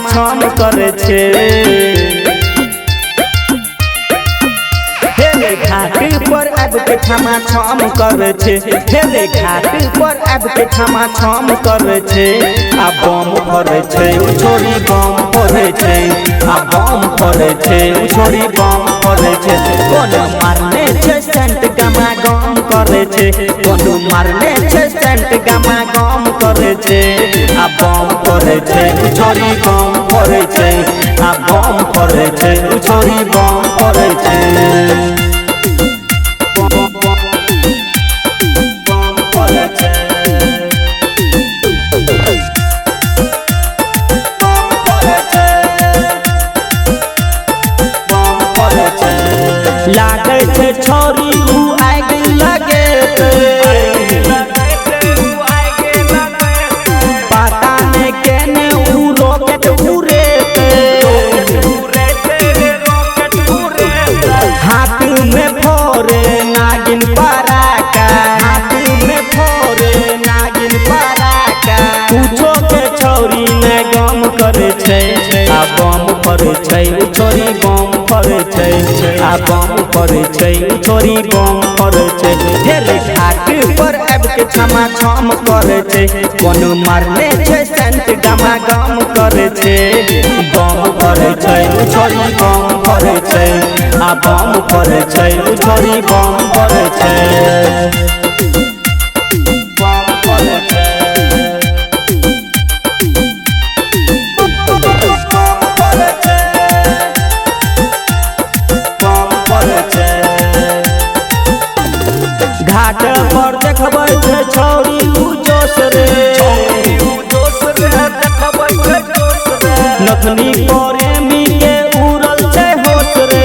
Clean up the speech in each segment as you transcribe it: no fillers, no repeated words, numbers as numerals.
छम करे छे। हेले घाट पर अब के छमा छम करे छे। हेले घाट पर अब के छमा छम करे छे। आ बम फरे छे छोरी बम फरे छे। आ बम फरे छे छोरी बम फरे छे। कोनो मारने छे सेंट गमा गम करे छे। कोनो मारने छे सेंट गमा गम करे छे। आ बम फरे छे छोरी बम फरे छे। आ बम फरे छे छोरी बम फरे छे। लागे छे छोरी उ आग लगे पता नहीं केने उ रॉकेट उड़े। हाथ में फोरे नागिन पराका। हाथ में फोरे नागिन पराका। पूछो के छोरी ने गम करे छे। आ बम फरे छे छोरी बम फरे छे। आ बम फरे छे छोरी बम फरे छे। ढेरे घाट पर अब के छमा छम करे छे। कोनो मारने छे सेंट गमा गम करे छे। बम फरे छे छोरी बम फरे छे। आ बम फरे छे छोरी बम फरे छे। बम फरे छे। घाट पर देखबै छे छोरी उ जोश रे। नथनी प्रेमी के उड़ल छे होश रे।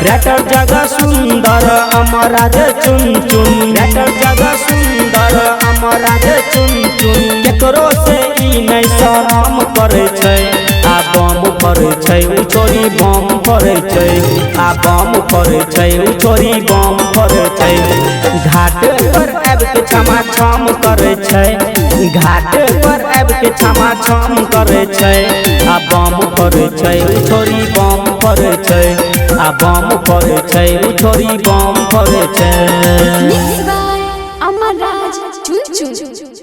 रैटर जगह सुंदर अमराज चुन चुन। रैटर जगह सुंदर अमराज चुन चुन। केकरो से ई नहीं शरम करे छे। आ बम फरे छे छोरी बम फरे छे। आ बम फरे छे छोरी बम फरे छे। घाट पर अब के छमा छम करे छे। घाट पर अब के छमा छम करे छे। आ बम फरे छे छोरी बम फरे छे। आ बम फरे छे छोरी बम फरे छे। Mixed by Amaraj Chun Chun।